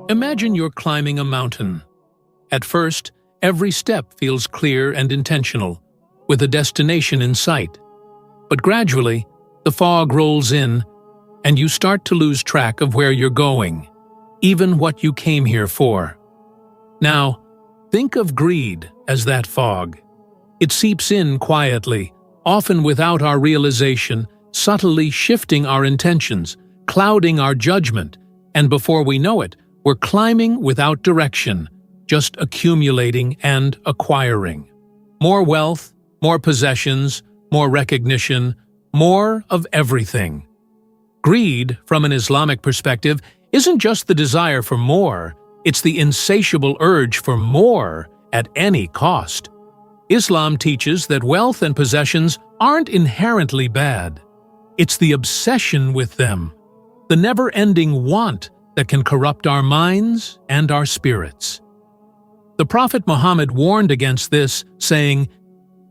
Imagine you're climbing a mountain. At first, every step feels clear and intentional, with a destination in sight. But gradually, the fog rolls in, and you start to lose track of where you're going, even what you came here for. Now, think of greed as that fog. It seeps in quietly, often without our realization, subtly shifting our intentions, clouding our judgment, and before we know it, we're climbing without direction, just accumulating and acquiring. More wealth, more possessions, more recognition, more of everything. Greed, from an Islamic perspective, isn't just the desire for more, it's the insatiable urge for more at any cost. Islam teaches that wealth and possessions aren't inherently bad. It's the obsession with them, the never-ending want that can corrupt our minds and our spirits. The Prophet Muhammad warned against this, saying,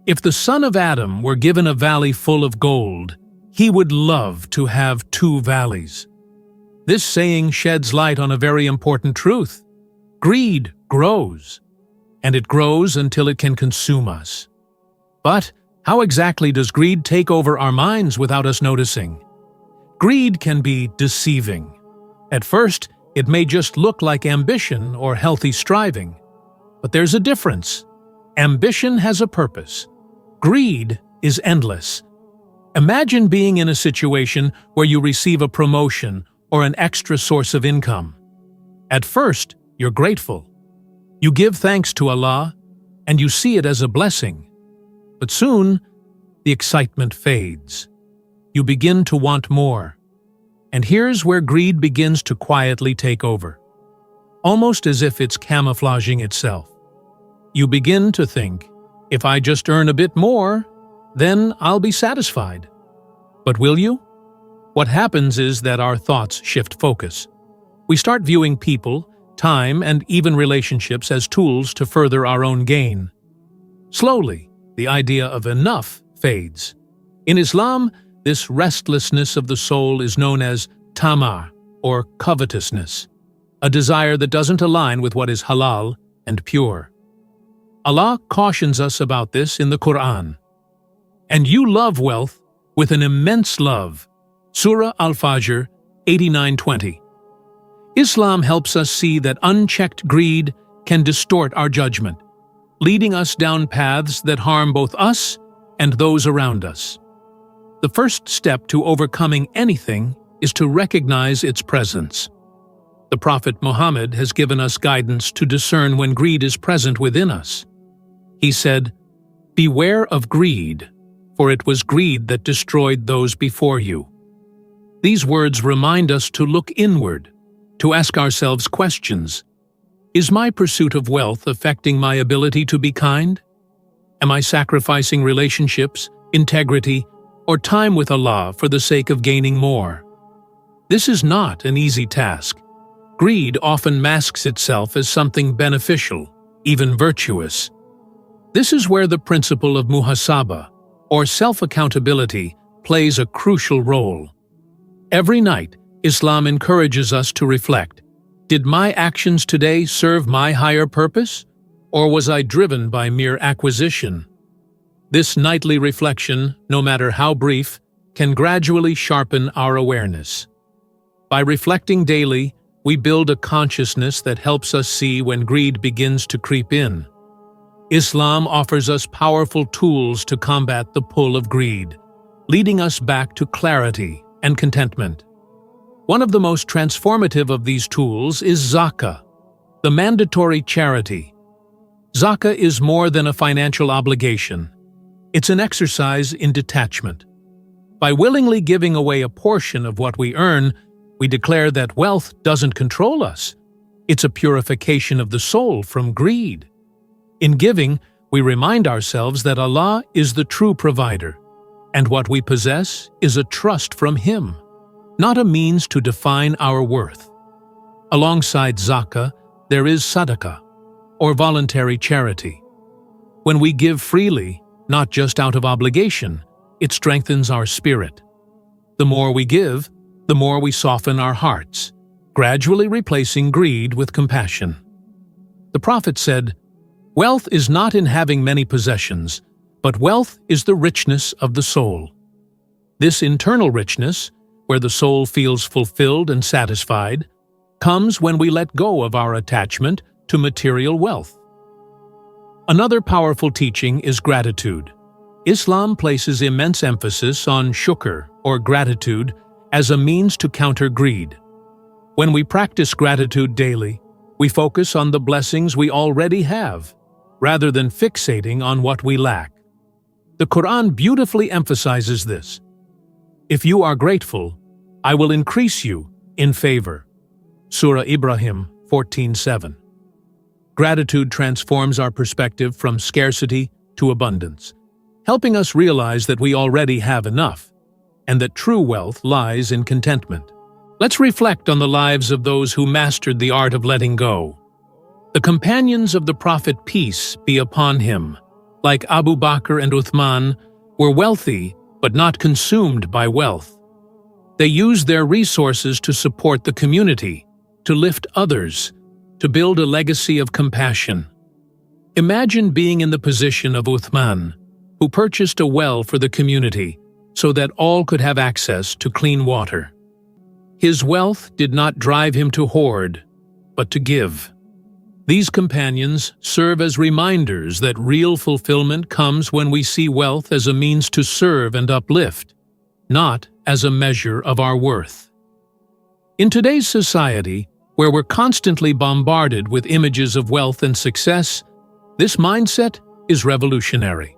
"If the son of Adam were given a valley full of gold, he would love to have 2 valleys." This saying sheds light on a very important truth. Greed grows, and it grows until it can consume us. But how exactly does greed take over our minds without us noticing? Greed can be deceiving. At first, it may just look like ambition or healthy striving. But there's a difference. Ambition has a purpose. Greed is endless. Imagine being in a situation where you receive a promotion or an extra source of income. At first, you're grateful. You give thanks to Allah, and you see it as a blessing. But soon, the excitement fades. You begin to want more. And here's where greed begins to quietly take over, almost as if it's camouflaging itself. You begin to think, if I just earn a bit more, then I'll be satisfied. But will you? What happens is that our thoughts shift focus. We start viewing people, time, and even relationships as tools to further our own gain. Slowly, the idea of enough fades. In Islam, this restlessness of the soul is known as tama, or covetousness, a desire that doesn't align with what is halal and pure. Allah cautions us about this in the Quran. "And you love wealth with an immense love." Surah Al-Fajr 89:20. Islam helps us see that unchecked greed can distort our judgment, leading us down paths that harm both us and those around us. The first step to overcoming anything is to recognize its presence. The Prophet Muhammad has given us guidance to discern when greed is present within us. He said, "Beware of greed, for it was greed that destroyed those before you." These words remind us to look inward, to ask ourselves questions. Is my pursuit of wealth affecting my ability to be kind? Am I sacrificing relationships, integrity, or time with Allah for the sake of gaining more? This is not an easy task. Greed often masks itself as something beneficial, even virtuous. This is where the principle of muhasaba, or self-accountability, plays a crucial role. Every night, Islam encourages us to reflect. Did my actions today serve my higher purpose, or was I driven by mere acquisition? This nightly reflection, no matter how brief, can gradually sharpen our awareness. By reflecting daily, we build a consciousness that helps us see when greed begins to creep in. Islam offers us powerful tools to combat the pull of greed, leading us back to clarity and contentment. One of the most transformative of these tools is zakah, the mandatory charity. Zakah is more than a financial obligation. It's an exercise in detachment. By willingly giving away a portion of what we earn, we declare that wealth doesn't control us. It's a purification of the soul from greed. In giving, we remind ourselves that Allah is the true provider, and what we possess is a trust from Him, not a means to define our worth. Alongside zakah, there is sadaqah, or voluntary charity. When we give freely, not just out of obligation, it strengthens our spirit. The more we give, the more we soften our hearts, gradually replacing greed with compassion. The Prophet said, "Wealth is not in having many possessions, but wealth is the richness of the soul." This internal richness, where the soul feels fulfilled and satisfied, comes when we let go of our attachment to material wealth. Another powerful teaching is gratitude. Islam places immense emphasis on shukr, or gratitude, as a means to counter greed. When we practice gratitude daily, we focus on the blessings we already have, rather than fixating on what we lack. The Quran beautifully emphasizes this. "If you are grateful, I will increase you in favor." Surah Ibrahim 14:7. Gratitude transforms our perspective from scarcity to abundance, helping us realize that we already have enough, and that true wealth lies in contentment. Let's reflect on the lives of those who mastered the art of letting go. The companions of the Prophet, peace be upon him, like Abu Bakr and Uthman, were wealthy but not consumed by wealth. They used their resources to support the community, to lift others, to build a legacy of compassion. Imagine being in the position of Uthman, who purchased a well for the community so that all could have access to clean water. His wealth did not drive him to hoard, but to give. These companions serve as reminders that real fulfillment comes when we see wealth as a means to serve and uplift, not as a measure of our worth. In today's society, where we're constantly bombarded with images of wealth and success, this mindset is revolutionary.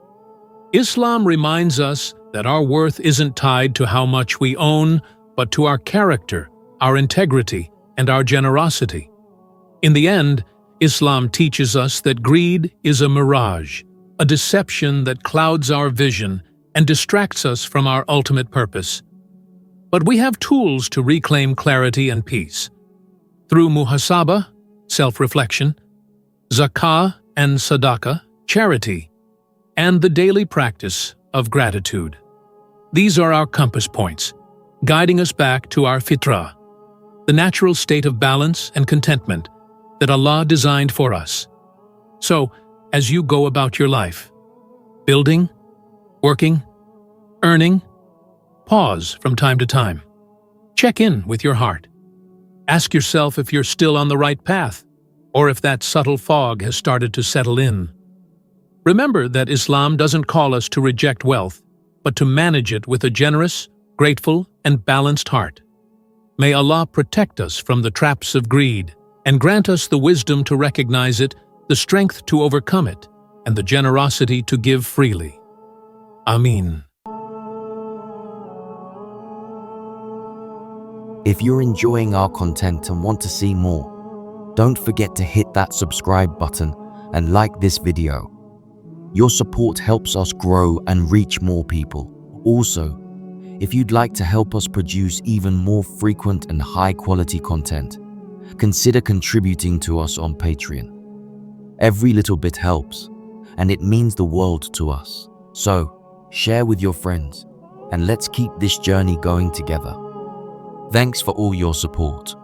Islam reminds us that our worth isn't tied to how much we own, but to our character, our integrity, and our generosity. In the end, Islam teaches us that greed is a mirage, a deception that clouds our vision and distracts us from our ultimate purpose. But we have tools to reclaim clarity and peace. Through muhasabah, self-reflection, zakah and sadaqah, charity, and the daily practice of gratitude. These are our compass points, guiding us back to our fitrah, the natural state of balance and contentment that Allah designed for us. So, as you go about your life, building, working, earning, pause from time to time. Check in with your heart. Ask yourself if you're still on the right path, or if that subtle fog has started to settle in. Remember that Islam doesn't call us to reject wealth, but to manage it with a generous, grateful, and balanced heart. May Allah protect us from the traps of greed and grant us the wisdom to recognize it, the strength to overcome it, and the generosity to give freely. Ameen. If you're enjoying our content and want to see more, don't forget to hit that subscribe button and like this video. Your support helps us grow and reach more people. Also, if you'd like to help us produce even more frequent and high-quality content, consider contributing to us on Patreon. Every little bit helps, and it means the world to us. So, share with your friends, and let's keep this journey going together. Thanks for all your support.